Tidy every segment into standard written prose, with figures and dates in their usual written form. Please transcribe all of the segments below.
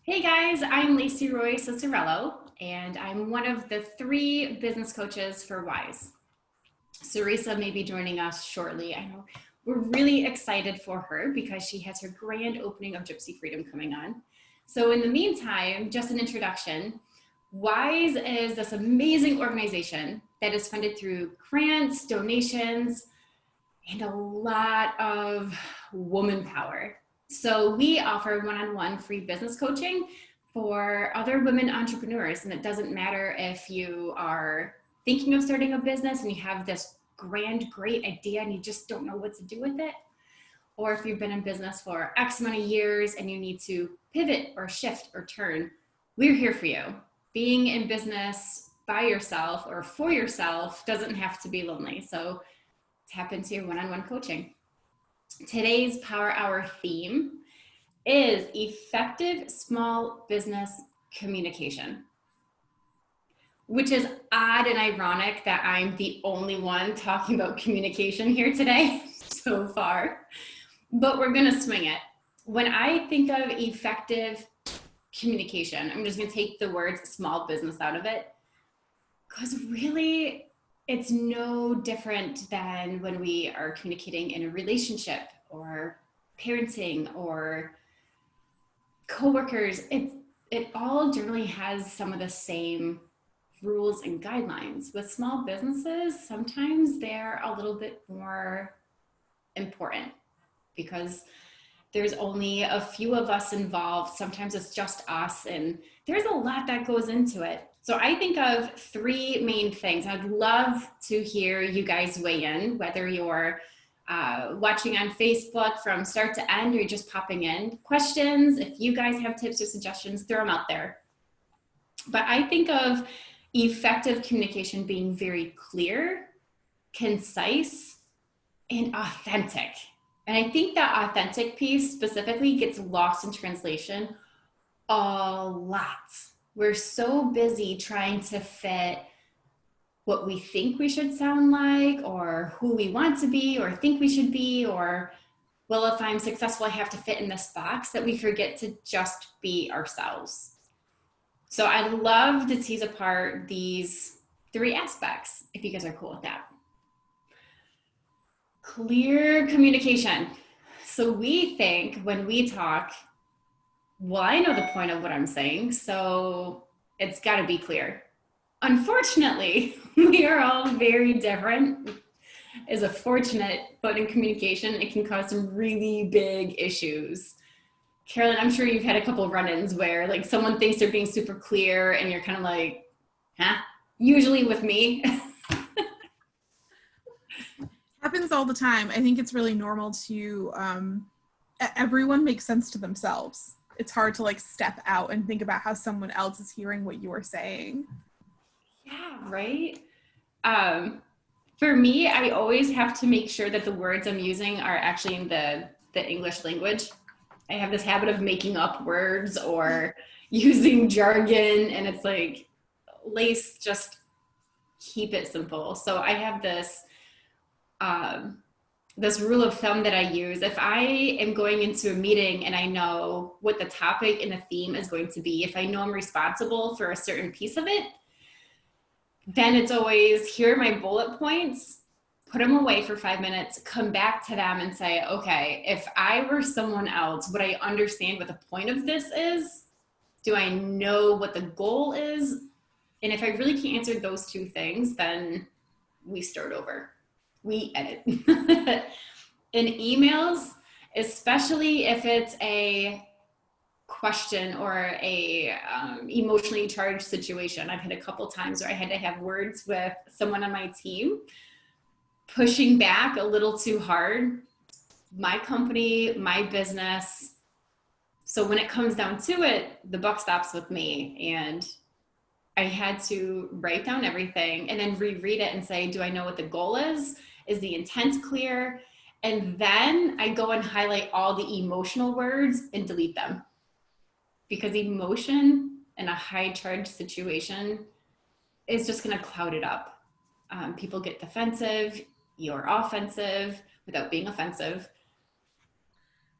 Hey guys, I'm Lacey Roy-Ciciriello, and I'm one of the 3 business coaches for WISE. Sarisa may be joining us shortly. I know we're really excited for her because she has her grand opening of Gypsy Freedom coming on. So in the meantime, just an introduction. WISE is this amazing organization that is funded through grants, donations, and a lot of woman power. So we offer one-on-one free business coaching for other women entrepreneurs. And it doesn't matter if you are thinking of starting a business and you have this grand, great idea and you just don't know what to do with it, or if you've been in business for X amount of years and you need to pivot or shift or turn, we're here for you. Being in business by yourself or for yourself doesn't have to be lonely. So tap into your one-on-one coaching. Today's Power Hour theme is effective small business communication, which is odd and ironic that I'm the only one talking about communication here today so far, but we're going to swing it. When I think of effective communication, I'm just going to take the words small business out of it, because really it's no different than when we are communicating in a relationship or parenting or coworkers. It all generally has some of the same rules and guidelines. With small businesses, sometimes they're a little bit more important because there's only a few of us involved. Sometimes it's just us, and there's a lot that goes into it. So I think of 3 main things. I'd love to hear you guys weigh in, whether you're watching on Facebook from start to end or you're just popping in. Questions, if you guys have tips or suggestions, throw them out there. But I think of effective communication being very clear, concise, and authentic. And I think that authentic piece specifically gets lost in translation a lot. We're so busy trying to fit what we think we should sound like, or who we want to be, or think we should be, or, well, if I'm successful, I have to fit in this box, that we forget to just be ourselves. So I'd love to tease apart these 3 aspects, if you guys are cool with that. Clear communication. So we think when we talk, well, I know the point of what I'm saying, so it's got to be clear. Unfortunately, we are all very different. Is a fortunate, but in communication, it can cause some really big issues. Carolyn, I'm sure you've had a couple run-ins where like someone thinks they're being super clear and you're kind of like, huh? Usually with me. Happens all the time. I think it's really normal to everyone makes sense to themselves. It's hard to like step out and think about how someone else is hearing what you're saying. Yeah, right. For me, I always have to make sure that the words I'm using are actually in the English language. I have this habit of making up words or using jargon, and it's like, Lace, just keep it simple. So I have this rule of thumb that I use. If I am going into a meeting and I know what the topic and the theme is going to be, if I know I'm responsible for a certain piece of it, then it's always, here are my bullet points, put them away for 5 minutes, come back to them and say, okay, if I were someone else, would I understand what the point of this is? Do I know what the goal is? And if I really can't answer those 2 things, then we start over. We edit. In emails, especially if it's a question or a emotionally charged situation. I've had a couple times where I had to have words with someone on my team pushing back a little too hard. My company, my business. So when it comes down to it, the buck stops with me. And I had to write down everything and then reread it and say, do I know what the goal is? Is the intent clear? And then I go and highlight all the emotional words and delete them. Because emotion in a high charged situation is just going to cloud it up. People get defensive, you're offensive without being offensive.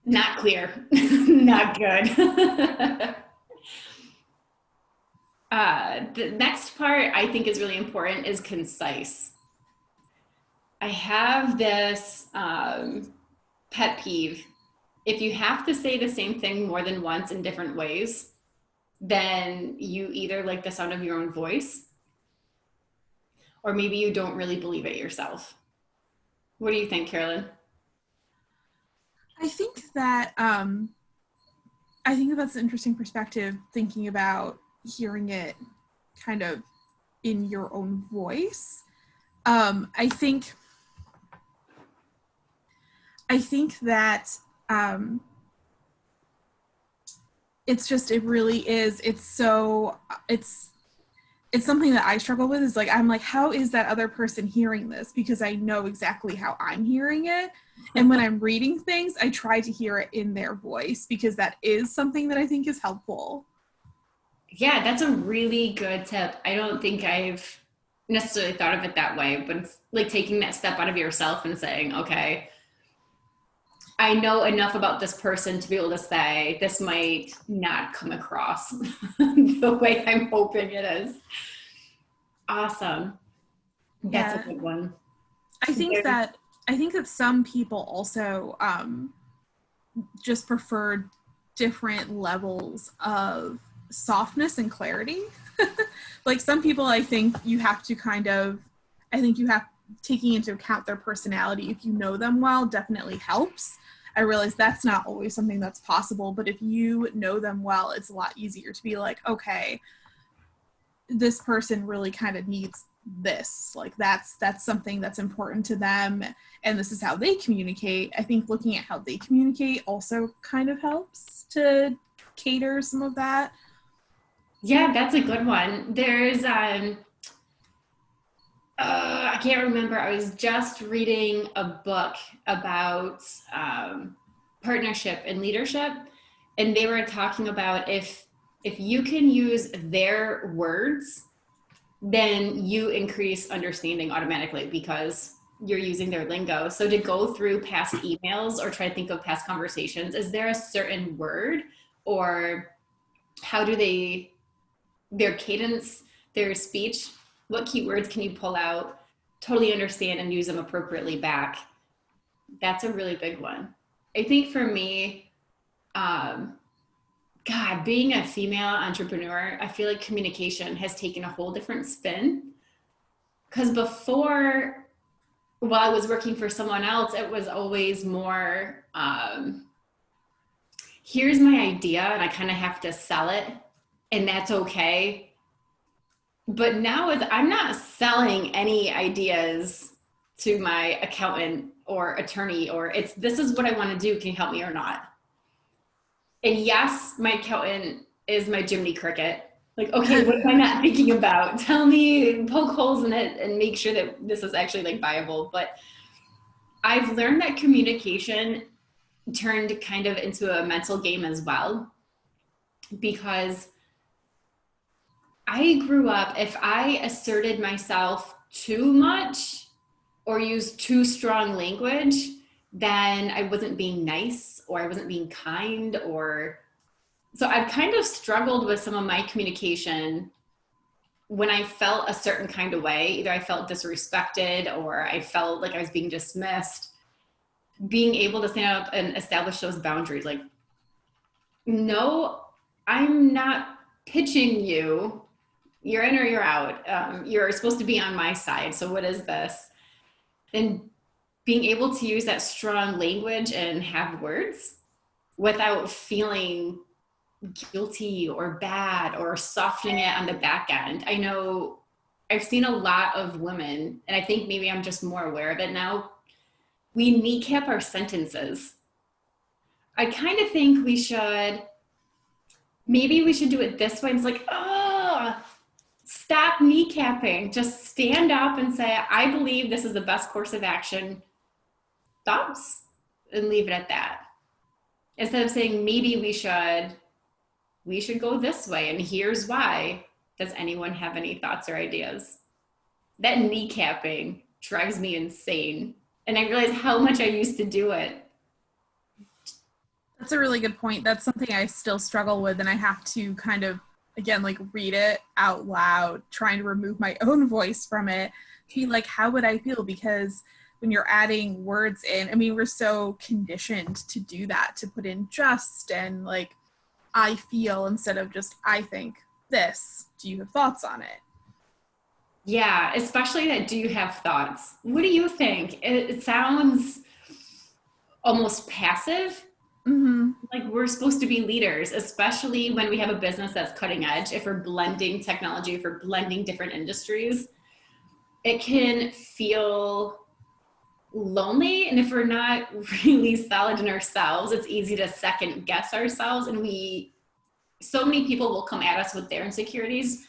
Not clear. Not good. The next part I think is really important is concise. I have this pet peeve. If you have to say the same thing more than once in different ways, then you either like the sound of your own voice or maybe you don't really believe it yourself. What do you think, Carolyn? I think that that's an interesting perspective, thinking about hearing it kind of in your own voice. I think that it really is. It's something that I struggle with, is like, I'm like, how is that other person hearing this? Because I know exactly how I'm hearing it. And when I'm reading things, I try to hear it in their voice, because that is something that I think is helpful. Yeah, that's a really good tip. I don't think I've necessarily thought of it that way, but it's like taking that step out of yourself and saying, okay, I know enough about this person to be able to say this might not come across the way I'm hoping it is. Awesome. That's a Yeah. good one. I think There's, that some people also just prefer different levels of softness and clarity. Like, some people, I think you have to taking into account their personality, if you know them well, definitely helps. I realize that's not always something that's possible, but if you know them well, it's a lot easier to be like, okay, this person really kind of needs this, like that's something that's important to them, and this is how they communicate. I think looking at how they communicate also kind of helps to cater some of that. yeah, that's a good one. There's I can't remember. I was just reading a book about partnership and leadership, and they were talking about if you can use their words, then you increase understanding automatically because you're using their lingo. So to go through past emails or try to think of past conversations, is there a certain word or how do they their cadence, their speech, what keywords can you pull out, totally understand and use them appropriately back? That's a really big one. I think for me, um, God, being a female entrepreneur, I feel like communication has taken a whole different spin. Because before, while I was working for someone else, it was always more, here's my idea, and I kind of have to sell it, and that's okay. But now is I'm not selling any ideas to my accountant or attorney or it's this is what I want to do. Can you help me or not? And yes, my accountant is my Jiminy Cricket. Like, okay, what am I not thinking about? Tell me, poke holes in it and make sure that this is actually like viable. But I've learned that communication turned kind of into a mental game as well because I grew up, if I asserted myself too much or used too strong language, then I wasn't being nice or I wasn't being kind or so I've kind of struggled with some of my communication when I felt a certain kind of way. Either I felt disrespected or I felt like I was being dismissed. Being able to stand up and establish those boundaries, like, no, I'm not pitching you. You're in or you're out. You're supposed to be on my side. So what is this? And being able to use that strong language and have words without feeling guilty or bad or softening it on the back end. I know I've seen a lot of women, and I think maybe I'm just more aware of it now. We kneecap our sentences. I kind of think maybe we should do it this way. It's like, oh, stop kneecapping. Just stand up and say, I believe this is the best course of action. Thoughts, and leave it at that. Instead of saying, maybe we should go this way, and here's why. Does anyone have any thoughts or ideas? That kneecapping drives me insane. And I realize how much I used to do it. That's a really good point. That's something I still struggle with, and I have to kind of, again, like read it out loud, trying to remove my own voice from it, to be like, how would I feel? Because when you're adding words in, I mean, we're so conditioned to do that, to put in just and like, I feel instead of just, I think this. Do you have thoughts on it? Yeah, especially that do you have thoughts? What do you think? It sounds almost passive. Mm-hmm. Like we're supposed to be leaders, especially when we have a business that's cutting edge. If we're blending technology, if we're blending different industries, it can feel lonely. And if we're not really solid in ourselves, it's easy to second guess ourselves. And so many people will come at us with their insecurities.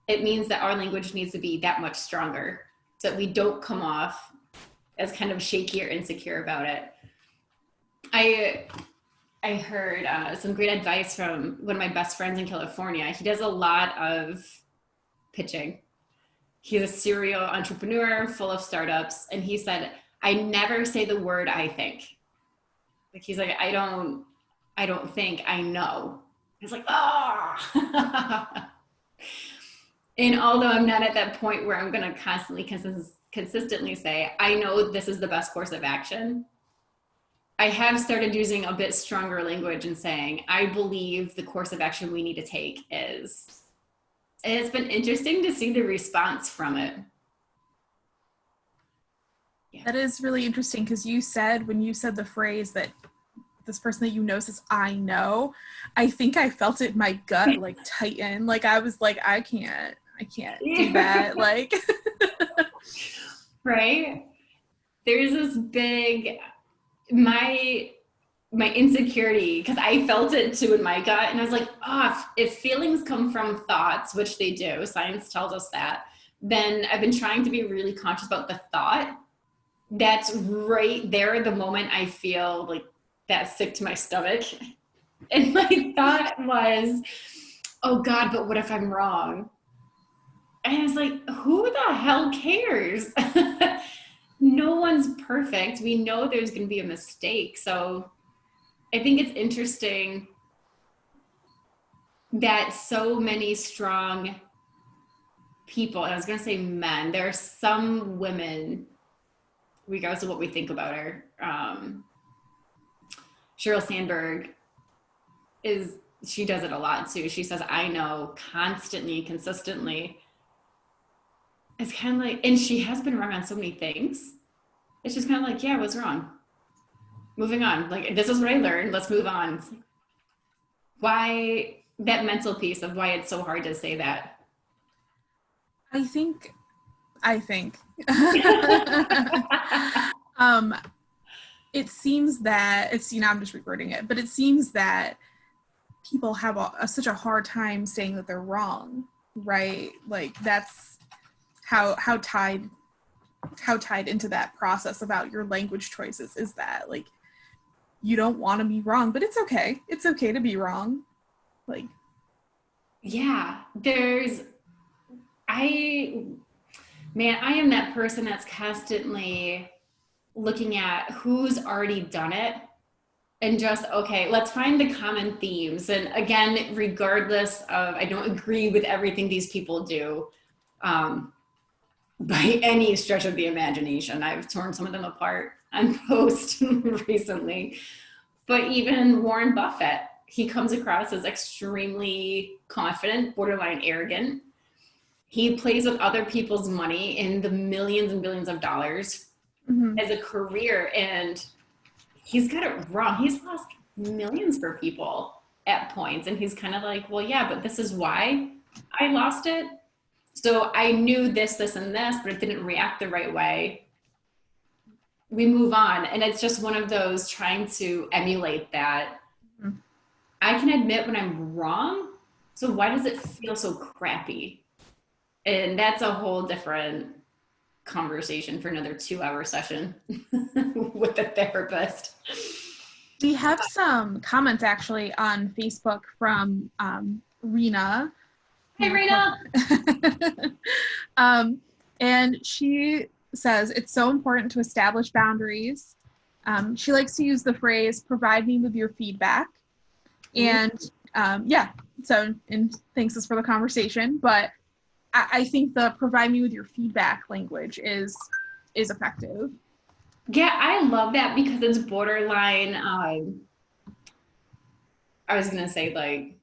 It means that our language needs to be that much stronger so that we don't come off as kind of shaky or insecure about it. I heard some great advice from one of my best friends in California. He does a lot of pitching. He's a serial entrepreneur full of startups. And he said, I never say the word I think. Like he's like, I don't think, I know. It's like, oh. And although I'm not at that point where I'm going to consistently say, I know this is the best course of action, I have started using a bit stronger language and saying, I believe the course of action we need to take is. And it's been interesting to see the response from it. Yeah. That is really interesting because when you said the phrase that this person that you know says, I know, I think I felt it in my gut like tighten. Like I was like, I can't do that. Like, right? There's this big, my insecurity, because I felt it too in my gut, and I was like, if feelings come from thoughts, which they do, science tells us that, then I've been trying to be really conscious about the thought that's right there the moment I feel like that sick to my stomach. And my thought was, oh God, but what if I'm wrong? And I was like, who the hell cares? No one's perfect. We know there's going to be a mistake. So I think it's interesting that so many strong people, and I was going to say men, there are some women, regardless of what we think about her, Sheryl Sandberg she does it a lot too. She says, I know, constantly, consistently. It's kind of like, and she has been wrong on so many things. It's just kind of like, yeah, I was wrong. Moving on. Like, this is what I learned. Let's move on. Why that mental piece of why it's so hard to say that? I think it seems that I'm just rewording it, but it seems that people have such a hard time saying that they're wrong, right? Like that's how tied into that process about your language choices is that like you don't want to be wrong, but it's okay. It's okay to be wrong. Like, yeah, I am that person that's constantly looking at who's already done it and just, okay, let's find the common themes. And again, regardless of, I don't agree with everything these people do by any stretch of the imagination. I've torn some of them apart on post recently. But even Warren Buffett, he comes across as extremely confident, borderline arrogant. He plays with other people's money in the millions and billions of dollars as a career, and he's got it wrong. He's lost millions for people at points, and he's kind of like, well, yeah, but this is why I lost it. So I knew this, and this, but it didn't react the right way. We move on, and it's just one of those trying to emulate that. Mm-hmm. I can admit when I'm wrong, so why does it feel so crappy? And that's a whole different conversation for another 2-hour session with a therapist. We have some comments actually on Facebook from Rena. Hey, Rena. And she says it's so important to establish boundaries. She likes to use the phrase, provide me with your feedback. And and thanks us for the conversation, but I think the provide me with your feedback language is effective. Yeah, I love that because it's borderline, I was gonna say like,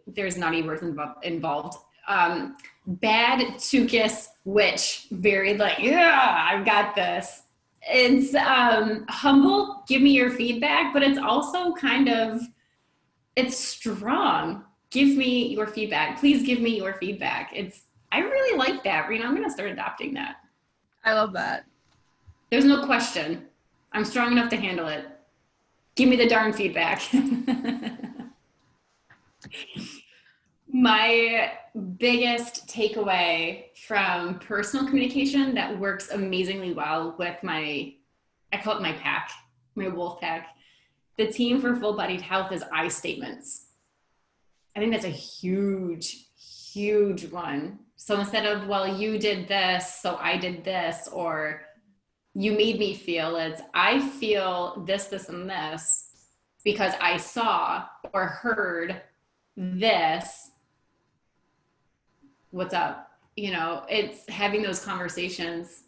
there's naughty words involved. Bad to kiss witch, very like, yeah, I've got this. It's humble, give me your feedback, but it's also kind of, it's strong. Give me your feedback. Please give me your feedback. I really like that, Rena. I'm gonna start adopting that. I love that. There's no question. I'm strong enough to handle it. Give me the darn feedback. My biggest takeaway from personal communication that works amazingly well with I call it my pack, my wolf pack. The team for full-bodied health is I statements. I think that's a huge, huge one. So instead of, well, you did this, so I did this, or you made me feel, it's I feel this, this, and this because I saw or heard this. What's up? It's having those conversations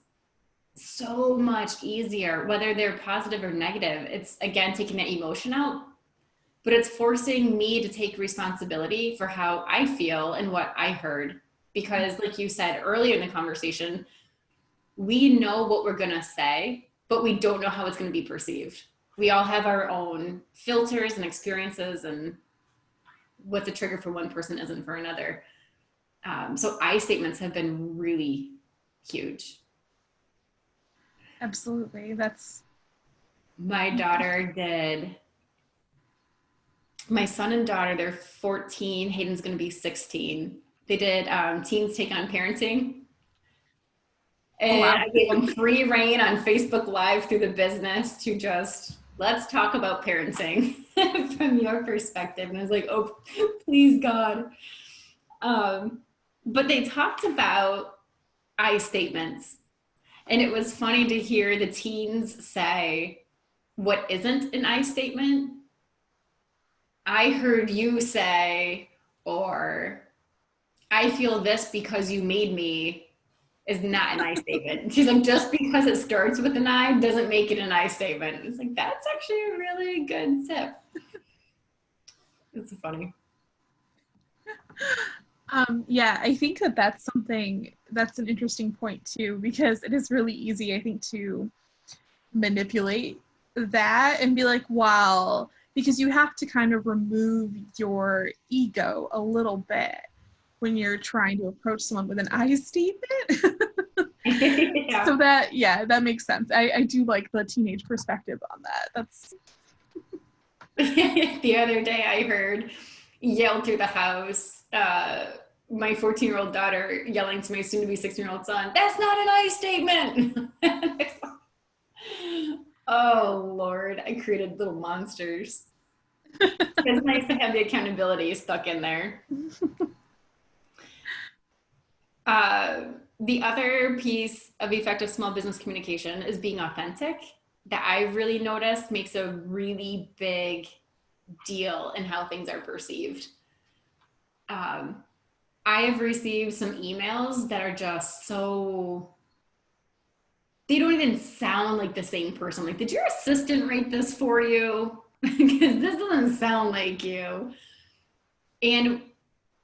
so much easier, whether they're positive or negative. It's again taking that emotion out, but it's forcing me to take responsibility for how I feel and what I heard. Because like you said earlier in the conversation, we know what we're going to say, but we don't know how it's going to be perceived. We all have our own filters and experiences, and what's a trigger for one person isn't for another. So I statements have been really huge. Absolutely. My son and daughter, they're 14. Hayden's going to be 16. They did Teens Take on Parenting. And wow. I gave them free reign on Facebook Live through the business to just, let's talk about parenting from your perspective. And I was like, oh, please God. But they talked about I statements. And it was funny to hear the teens say what isn't an I statement. I heard you say, or I feel this because you made me, is not an I statement. She's like, just because it starts with an I doesn't make it an I statement. It's like, that's actually a really good tip. It's funny. I think that's an interesting point too, because it is really easy, I think, to manipulate that and be like, well, because you have to kind of remove your ego a little bit when you're trying to approach someone with an I statement. Yeah. So that makes sense. I do like the teenage perspective on that. That's the other day I heard yelled through the house, my 14-year-old daughter yelling to my soon-to-be 16-year-old son, that's not an I statement. Oh, Lord, I created little monsters. It's nice to have the accountability stuck in there. The other piece of effective small business communication is being authentic. That I really noticed makes a really big deal in how things are perceived. I have received some emails that are just so, they don't even sound like the same person. Like, did your assistant write this for you? Because this doesn't sound like you. And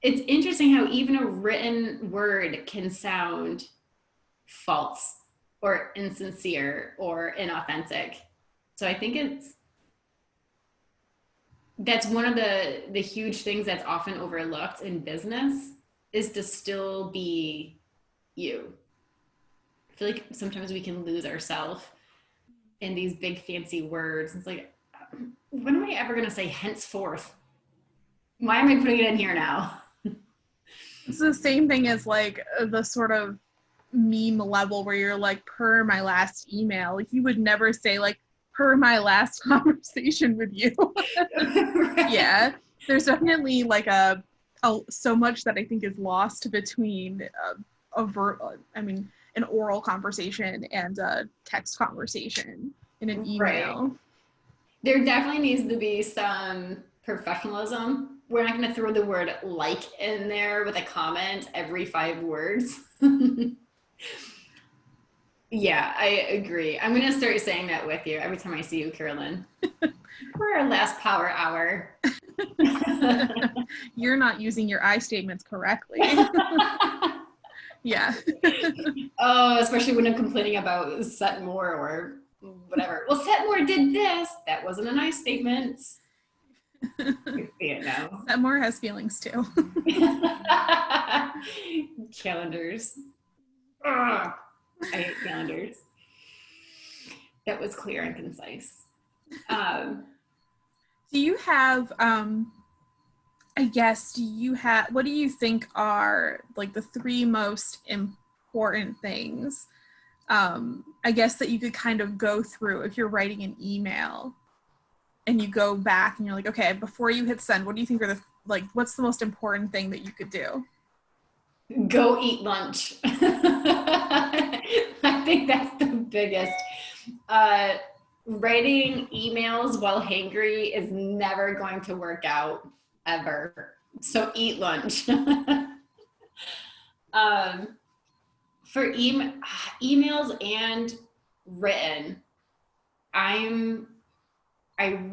it's interesting how even a written word can sound false or insincere or inauthentic. So I think that's one of the huge things that's often overlooked in business is to still be you. I feel like sometimes we can lose ourselves in these big fancy words. It's like, when am I ever going to say henceforth? Why am I putting it in here now? It's the same thing as like the sort of meme level where you're like, per my last email. Like you would never say like, per my last conversation with you. Right. Yeah, there's definitely like so much that I think is lost between an oral conversation and a text conversation. in an Right. email. There definitely needs to be some professionalism. We're not going to throw the word like in there with a comment every 5 words. Yeah, I agree. I'm going to start saying that with you every time I see you, Carolyn. For our last power hour. You're not using your I statements correctly. Yeah. Oh, especially when I'm complaining about Setmore or whatever. Well, Setmore did this. That wasn't a nice statement. You know. Setmore has feelings too. Calendars. Ugh, I hate calendars. That was clear and concise. Do you have, I guess, what do you think are like the 3 most important things, I guess, that you could kind of go through if you're writing an email and you go back and you're like, okay, before you hit send, what do you think are what's the most important thing that you could do? Go eat lunch. I think that's the biggest. Writing emails while hangry is never going to work out ever. So eat lunch. For emails and written, I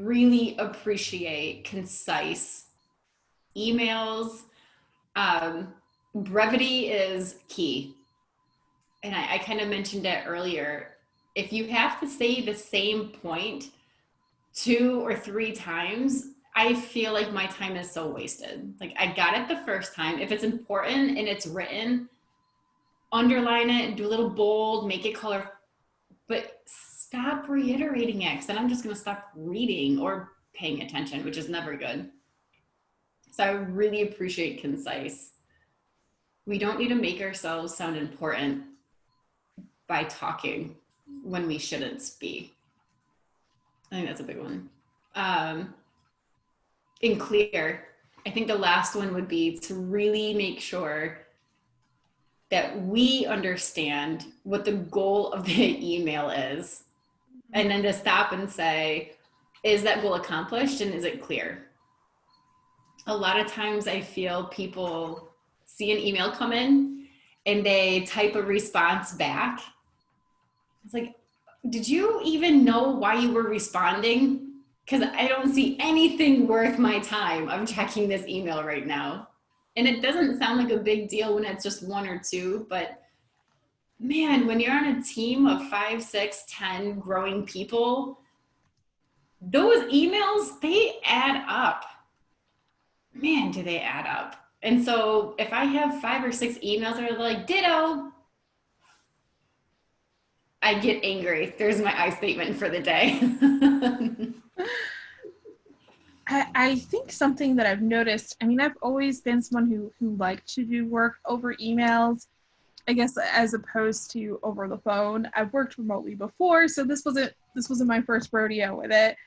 really appreciate concise emails. Brevity is key. And I kind of mentioned it earlier. If you have to say the same point 2 or 3 times, I feel like my time is so wasted. Like I got it the first time. If it's important and it's written, underline it, do a little bold, make it color, but stop reiterating it because then I'm just going to stop reading or paying attention, which is never good. So I really appreciate concise. We don't need to make ourselves sound important by talking when we shouldn't be. I think that's a big one. And clear. I think the last one would be to really make sure that we understand what the goal of the email is. And then to stop and say, is that goal accomplished and is it clear? A lot of times I feel people see an email come in and they type a response back. It's like, did you even know why you were responding? Because I don't see anything worth my time of checking this email right now. And it doesn't sound like a big deal when it's just 1 or 2, but man, when you're on a team of 5, 6, 10 growing people, those emails, they add up. Man, do they add up. And so if I have 5 or 6 emails that are like, ditto, I get angry. There's my I statement for the day. I think something that I've noticed, I mean, I've always been someone who liked to do work over emails, I guess, as opposed to over the phone. I've worked remotely before, so this wasn't my first rodeo with it.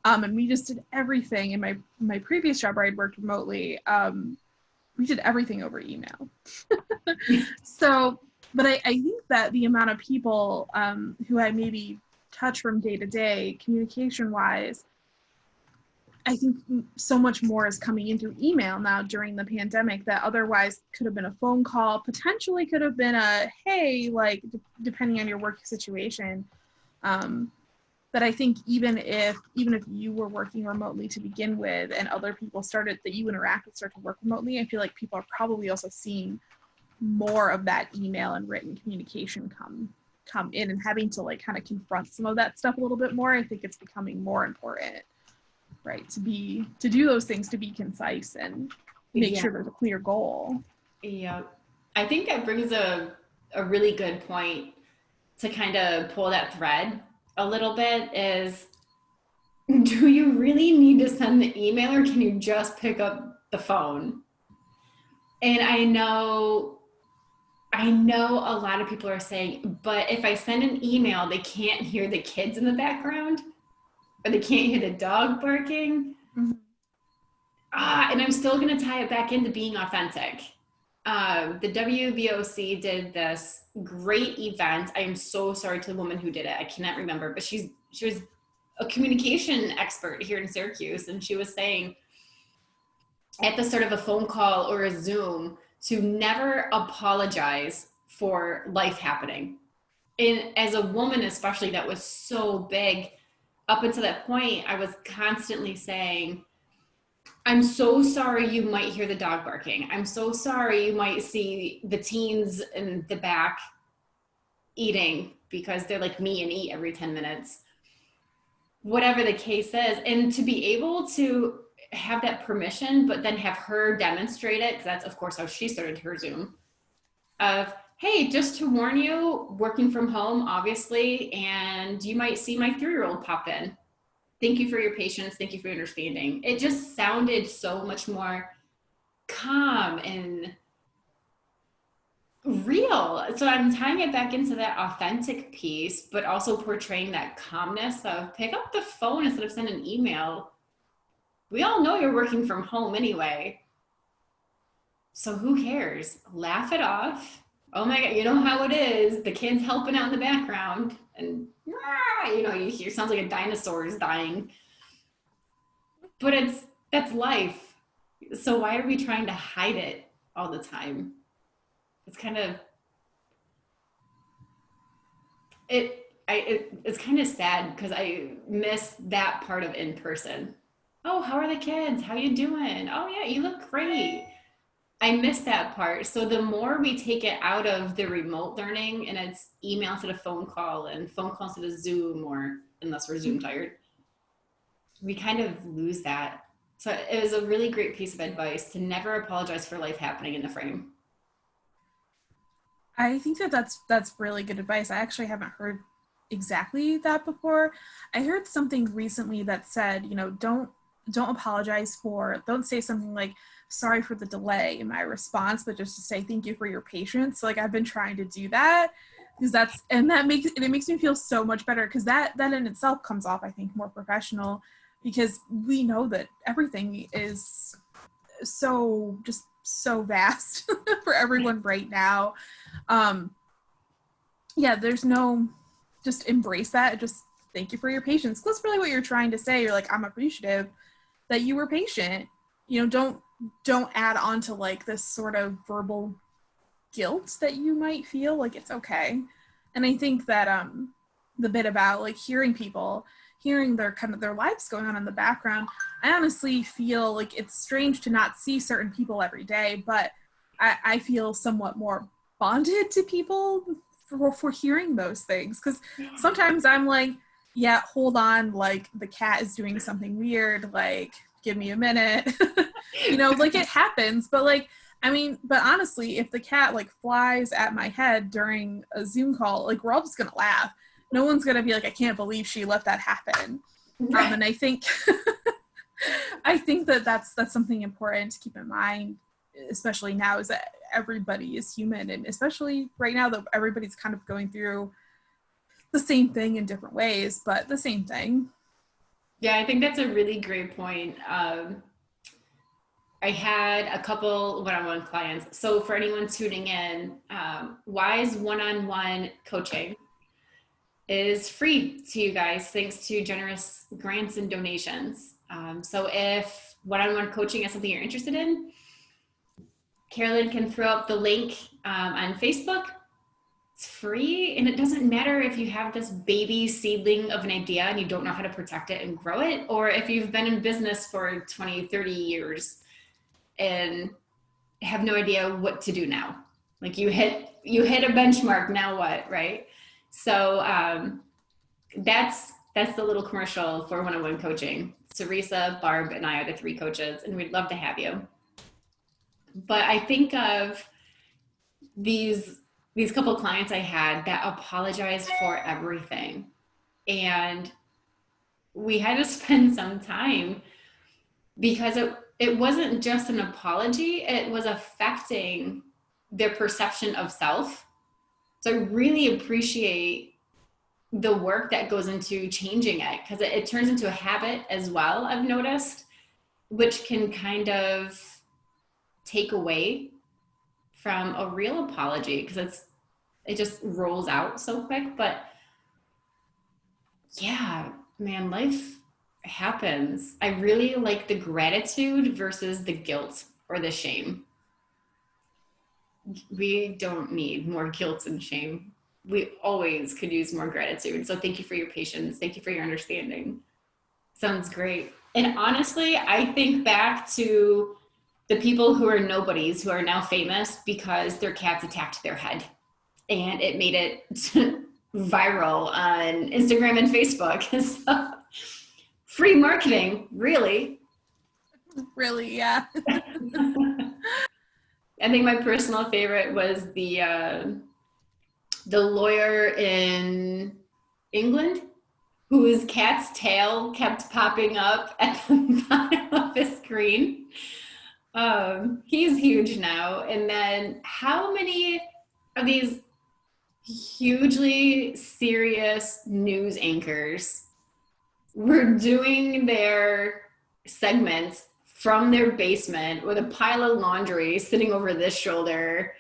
And we just did everything in my previous job where I'd worked remotely. We did everything over email. So, but I think that the amount of people who I maybe touch from day to day, communication wise, I think so much more is coming into email now during the pandemic that otherwise could have been a phone call, potentially could have been a, hey, like, depending on your work situation. That I think even if you were working remotely to begin with and other people that you interact with start to work remotely, I feel like people are probably also seeing more of that email and written communication come in and having to like kind of confront some of that stuff a little bit more. I think it's becoming more important, right, to do those things, to be concise and make sure there's a clear goal. Yeah, I think that brings a really good point to kind of pull that thread a little bit is, do you really need to send the email or can you just pick up the phone? And I know a lot of people are saying, but if I send an email, they can't hear the kids in the background or they can't hear the dog barking. Mm-hmm. And I'm still going to tie it back into being authentic. the WVOC did this great event. I am so sorry to the woman who did it. I cannot remember, but she was a communication expert here in Syracuse, and she was saying at the start of a phone call or a Zoom to never apologize for life happening. And as a woman, especially, that was so big. Up until that point, I was constantly saying, I'm so sorry you might hear the dog barking. I'm so sorry you might see the teens in the back eating because they're like me and eat every 10 minutes. Whatever the case is. And to be able to have that permission, but then have her demonstrate it, because that's, of course, how she started her Zoom, of, hey, just to warn you, working from home, obviously, and you might see my 3-year-old pop in. Thank you for your patience. Thank you for your understanding. It just sounded so much more calm and real. So I'm tying it back into that authentic piece, but also portraying that calmness of pick up the phone instead of sending an email. We all know you're working from home anyway. So who cares? Laugh it off. Oh my God, you know how it is. The kid's helping out in the background and you hear, sounds like a dinosaur is dying. But that's life. So why are we trying to hide it all the time? It's kind of it's kind of sad because I miss that part of in person. Oh, how are the kids? How you doing? Oh yeah, you look great. I miss that part. So the more we take it out of the remote learning and it's email to the phone call and phone calls to the Zoom, or unless we're Zoom tired, we kind of lose that. So it was a really great piece of advice to never apologize for life happening in the frame. I think that's really good advice. I actually haven't heard exactly that before. I heard something recently that said, don't apologize for, don't say something like sorry for the delay in my response, but just to say thank you for your patience. Like I've been trying to do that because it makes me feel so much better, because that in itself comes off, I think, more professional, because we know that everything is so vast for everyone right now. There's no, just embrace that. Just thank you for your patience. That's really what you're trying to say. You're like, I'm appreciative that you were patient. Don't add on to like this sort of verbal guilt that you might feel. Like it's okay. And I think that the bit about like hearing their kind of their lives going on in the background, I honestly feel like it's strange to not see certain people every day, but I feel somewhat more bonded to people for hearing those things, because sometimes I'm like, yeah, hold on, like the cat is doing something weird, like give me a minute. Like it happens, but like, I mean, but honestly, if the cat like flies at my head during a Zoom call, like we're all just gonna laugh. No one's gonna be like, I can't believe she let that happen. And I think that's something important to keep in mind, especially now, is that everybody is human, and especially right now that everybody's kind of going through the same thing in different ways, but the same thing. Yeah, I think that's a really great point. I had a couple one-on-one clients. So for anyone tuning in, Wise one-on-one coaching is free to you guys thanks to generous grants and donations. So if one-on-one coaching is something you're interested in, Carolyn can throw up the link on Facebook. It's free, and it doesn't matter if you have this baby seedling of an idea and you don't know how to protect it and grow it, or if you've been in business for 20, 30 years and have no idea what to do now. Like you hit a benchmark, now what, right? So that's the little commercial for one-on-one coaching. Sarisa, Barb, and I are the 3 coaches, and we'd love to have you. But I think of these couple clients I had that apologized for everything. And we had to spend some time, because it wasn't just an apology, it was affecting their perception of self. So I really appreciate the work that goes into changing it, because it turns into a habit as well, I've noticed, which can kind of take away from a real apology, because it just rolls out so quick. But yeah, man, life happens. I really like the gratitude versus the guilt or the shame. We don't need more guilt and shame. We always could use more gratitude. So thank you for your patience. Thank you for your understanding. Sounds great. And honestly, I think back to the people who are nobodies who are now famous because their cats attacked their head, and it made it viral on Instagram and Facebook. So, free marketing, really. Really, yeah. I think my personal favorite was the lawyer in England whose cat's tail kept popping up at the bottom of his screen. He's huge now. And then how many of these hugely serious news anchors were doing their segments from their basement with a pile of laundry sitting over this shoulder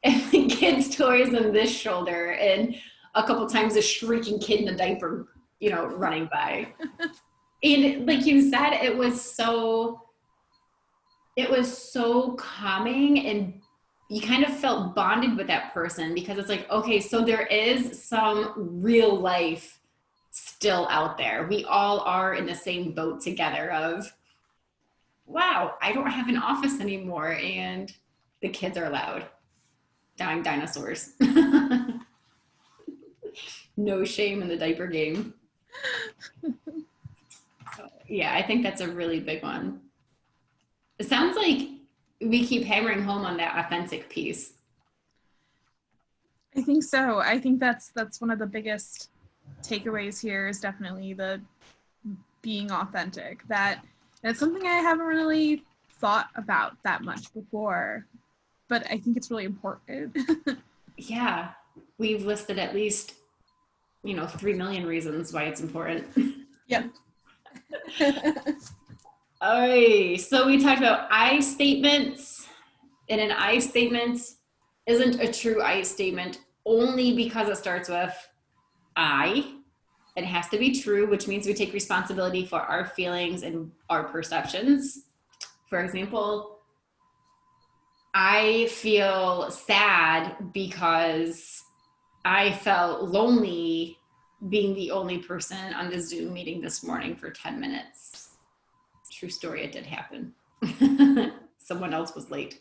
and the kids' toys on this shoulder, and a couple times a shrieking kid in a diaper, running by. And like you said, it was so calming, and you kind of felt bonded with that person because it's like, okay, so there is some real life still out there. We all are in the same boat together of, wow, I don't have an office anymore, and the kids are loud. Dying dinosaurs. No shame in the diaper game. So, yeah, I think that's a really big one. It sounds like we keep hammering home on that authentic piece. I think so. I think that's one of the biggest takeaways here is definitely the being authentic. That's something I haven't really thought about that much before, but I think it's really important. Yeah, we've listed at least 3 million reasons why it's important. Yep. All right, so we talked about I statements, and an I statement isn't a true I statement only because it starts with I. It has to be true, which means we take responsibility for our feelings and our perceptions. For example, I feel sad because I felt lonely being the only person on the Zoom meeting this morning for 10 minutes. True story, it did happen. Someone else was late.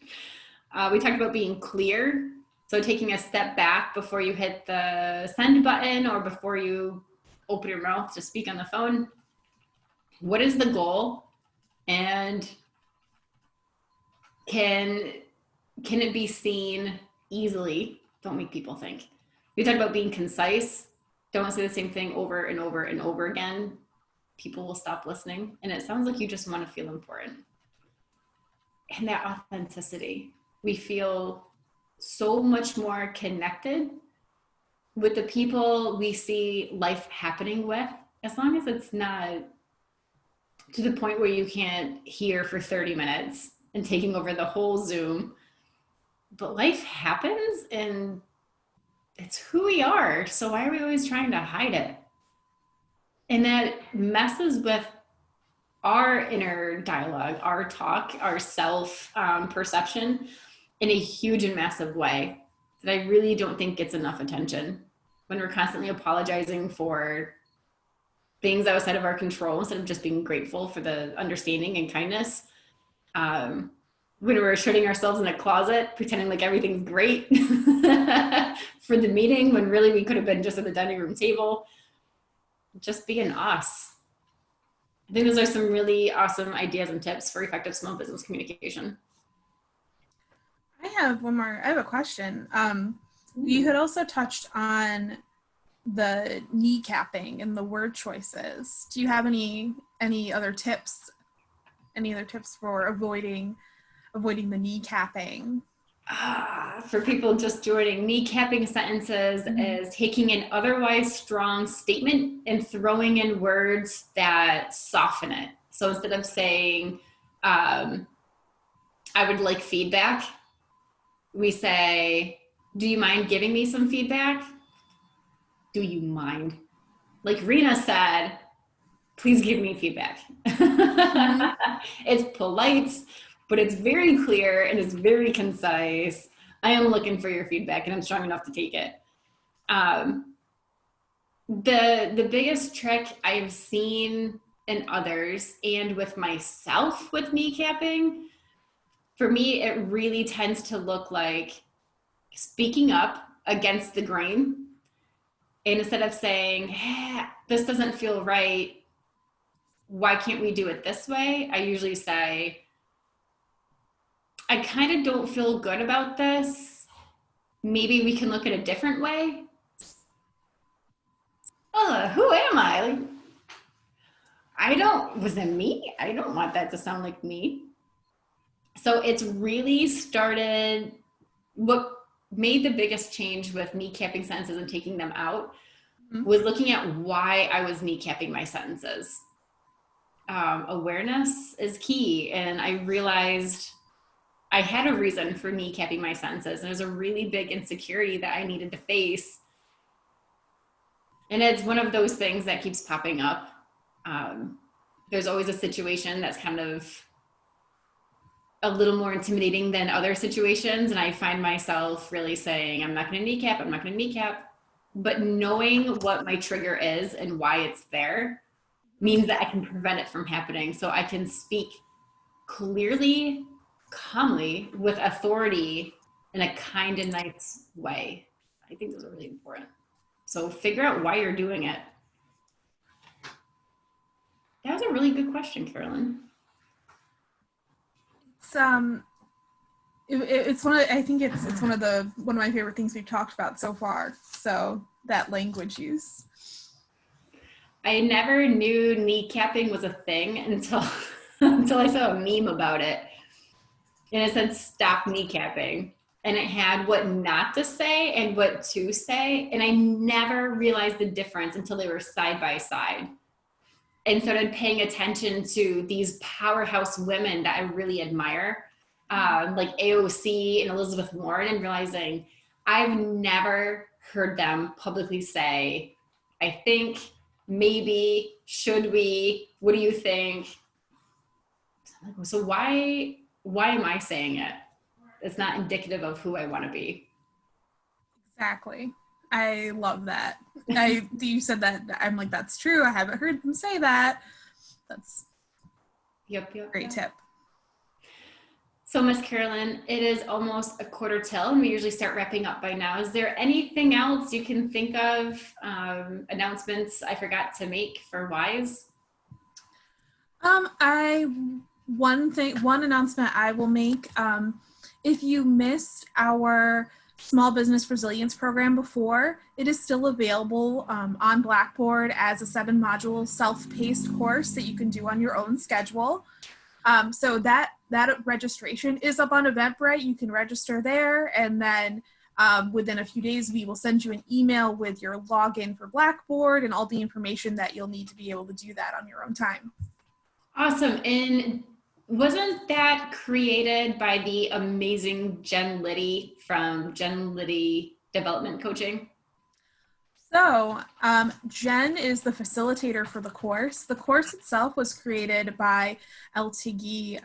We talked about being clear. So taking a step back before you hit the send button or before you open your mouth to speak on the phone. What is the goal? And can it be seen easily? Don't make people think. We talked about being concise. Don't say the same thing over and over and over again. People will stop listening. And it sounds like you just want to feel important. And that authenticity. We feel so much more connected with the people we see life happening with, as long as it's not to the point where you can't hear for 30 minutes and taking over the whole Zoom. But life happens, and it's who we are. So why are we always trying to hide it? And that messes with our inner dialogue, our talk, our self perception in a huge and massive way that I really don't think gets enough attention. When we're constantly apologizing for things outside of our control instead of just being grateful for the understanding and kindness. When we're shutting ourselves in a closet, pretending like everything's great for the meeting, when really we could have been just at the dining room table. Just being us. I think those are some really awesome ideas and tips for effective small business communication. I have a question. You had also touched on the kneecapping and the word choices. Do you have any other tips? Any other tips for avoiding the kneecapping? For people just joining, kneecapping sentences is taking an otherwise strong statement and throwing in words that soften it. So instead of saying, I would like feedback, We say, do you mind giving me some feedback? Do you mind? Like Rena said, please give me feedback. Mhm. It's polite, but it's very clear and it's very concise. I am looking for your feedback and I'm strong enough to take it. Um, the biggest trick I've seen in others and with myself with kneecapping, for me, it really tends to look like speaking up against the grain. And instead of saying, hey, this doesn't feel right, why can't we do it this way? I usually say, I kind of don't feel good about this. Maybe we can look at a different way. Oh, who am I? Like, was it me? I don't want that to sound like me. So it's really started, what made the biggest change with kneecapping sentences and taking them out Mhm. was looking at why I was kneecapping my sentences. Awareness is key. And I realized I had a reason for kneecapping my sentences. And there's a really big insecurity that I needed to face. And it's one of those things that keeps popping up. There's always a situation that's kind of a little more intimidating than other situations. And I find myself really saying, I'm not going to kneecap, I'm not going to kneecap. But knowing what my trigger is and why it's there means that I can prevent it from happening. So I can speak clearly, calmly, with authority in a kind and nice way. I think those are really important. So figure out why you're doing it. That was a really good question, Carolyn. It's it's one of, I think it's one of my favorite things we've talked about so far. So that language use. I never knew kneecapping was a thing until until I saw a meme about it. And it said stop kneecapping. And it had what not to say and what to say. And I never realized the difference until they were side by side. And started paying attention to these powerhouse women that I really admire, like AOC and Elizabeth Warren, and realizing I've never heard them publicly say, I think, maybe, should we, what do you think? So why am I saying it? It's not indicative of who I want to be. Exactly. I love that. You said that. I'm like, that's true. I haven't heard them say that. That's Yep. a great tip. So, Miss Carolyn, it is almost a quarter till, and we usually start wrapping up by now. Is there anything else you can think of, announcements I forgot to make for WISE? One announcement I will make. If you missed our Small Business Resilience program before, it is still available on Blackboard as a 7-module self-paced course that you can do on your own schedule. So that registration is up on Eventbrite. You can register there, and then within a few days, we will send you an email with your login for Blackboard and all the information that you'll need to be able to do that on your own time. Awesome. And wasn't that created by the amazing Jen Liddy from Jen Liddy Development Coaching? So Jen is the facilitator for the course. The course itself was created by LTG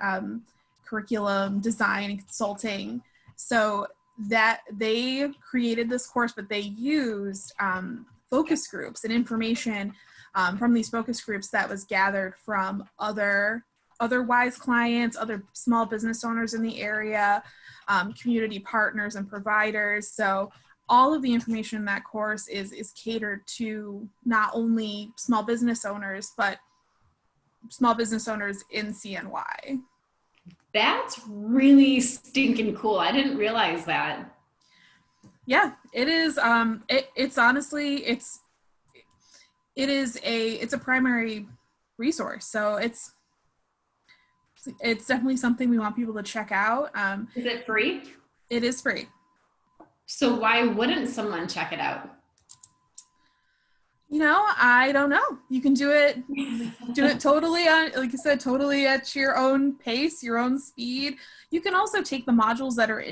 Curriculum Design and Consulting. So that they created this course, but they used focus groups and information from these focus groups that was gathered from other WISE clients, other small business owners in the area, community partners and providers. So all of the information in that course is catered to not only small business owners, but small business owners in CNY. That's really stinking cool. I didn't realize that. Yeah, it is. It's honestly, it's a primary resource. So it's definitely something we want people to check out. Is it free? It is free. So why wouldn't someone check it out? I don't know. You can do it totally on, like you said, totally at your own pace, your own speed. You can also take the modules that are,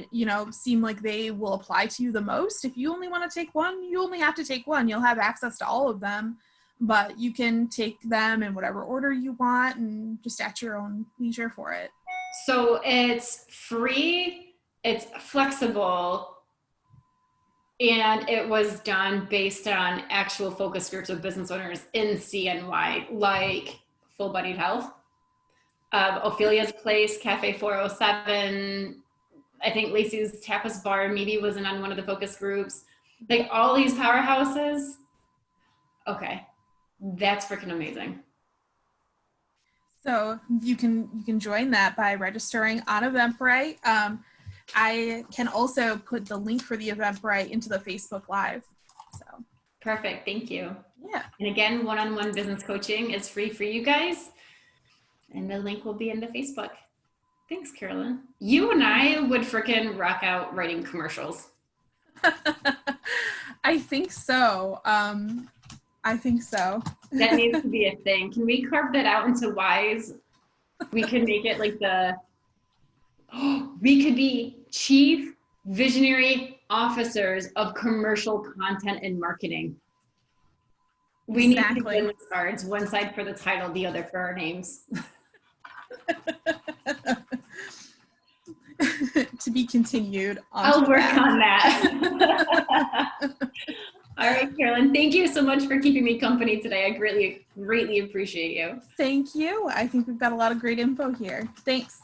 seem like they will apply to you the most. If you only want to take one, you only have to take one. You'll have access to all of them, but you can take them in whatever order you want and just at your own leisure for it. So it's free, it's flexible, and it was done based on actual focus groups of business owners in CNY, like Full Bodied Health, Ophelia's Place, Cafe 407. I think Lacey's Tapas Bar maybe wasn't on one of the focus groups. Like all these powerhouses. Okay, that's freaking amazing. So you can join that by registering on Eventbrite. I can also put the link for the Eventbrite into the Facebook Live. So perfect, thank you. Yeah. And again, one-on-one business coaching is free for you guys, and the link will be in the Facebook. Thanks, Carolyn. You and I would freaking rock out writing commercials. I think so. I think so. That needs to be a thing. Can we carve that out into Wise? We could make it like we could be chief visionary officers of commercial content and marketing. We need to business cards, one side for the title, the other for our names. To be continued. I'll work on that. All right, Carolyn, thank you so much for keeping me company today. I greatly appreciate you. Thank you. I think we've got a lot of great info here. Thanks.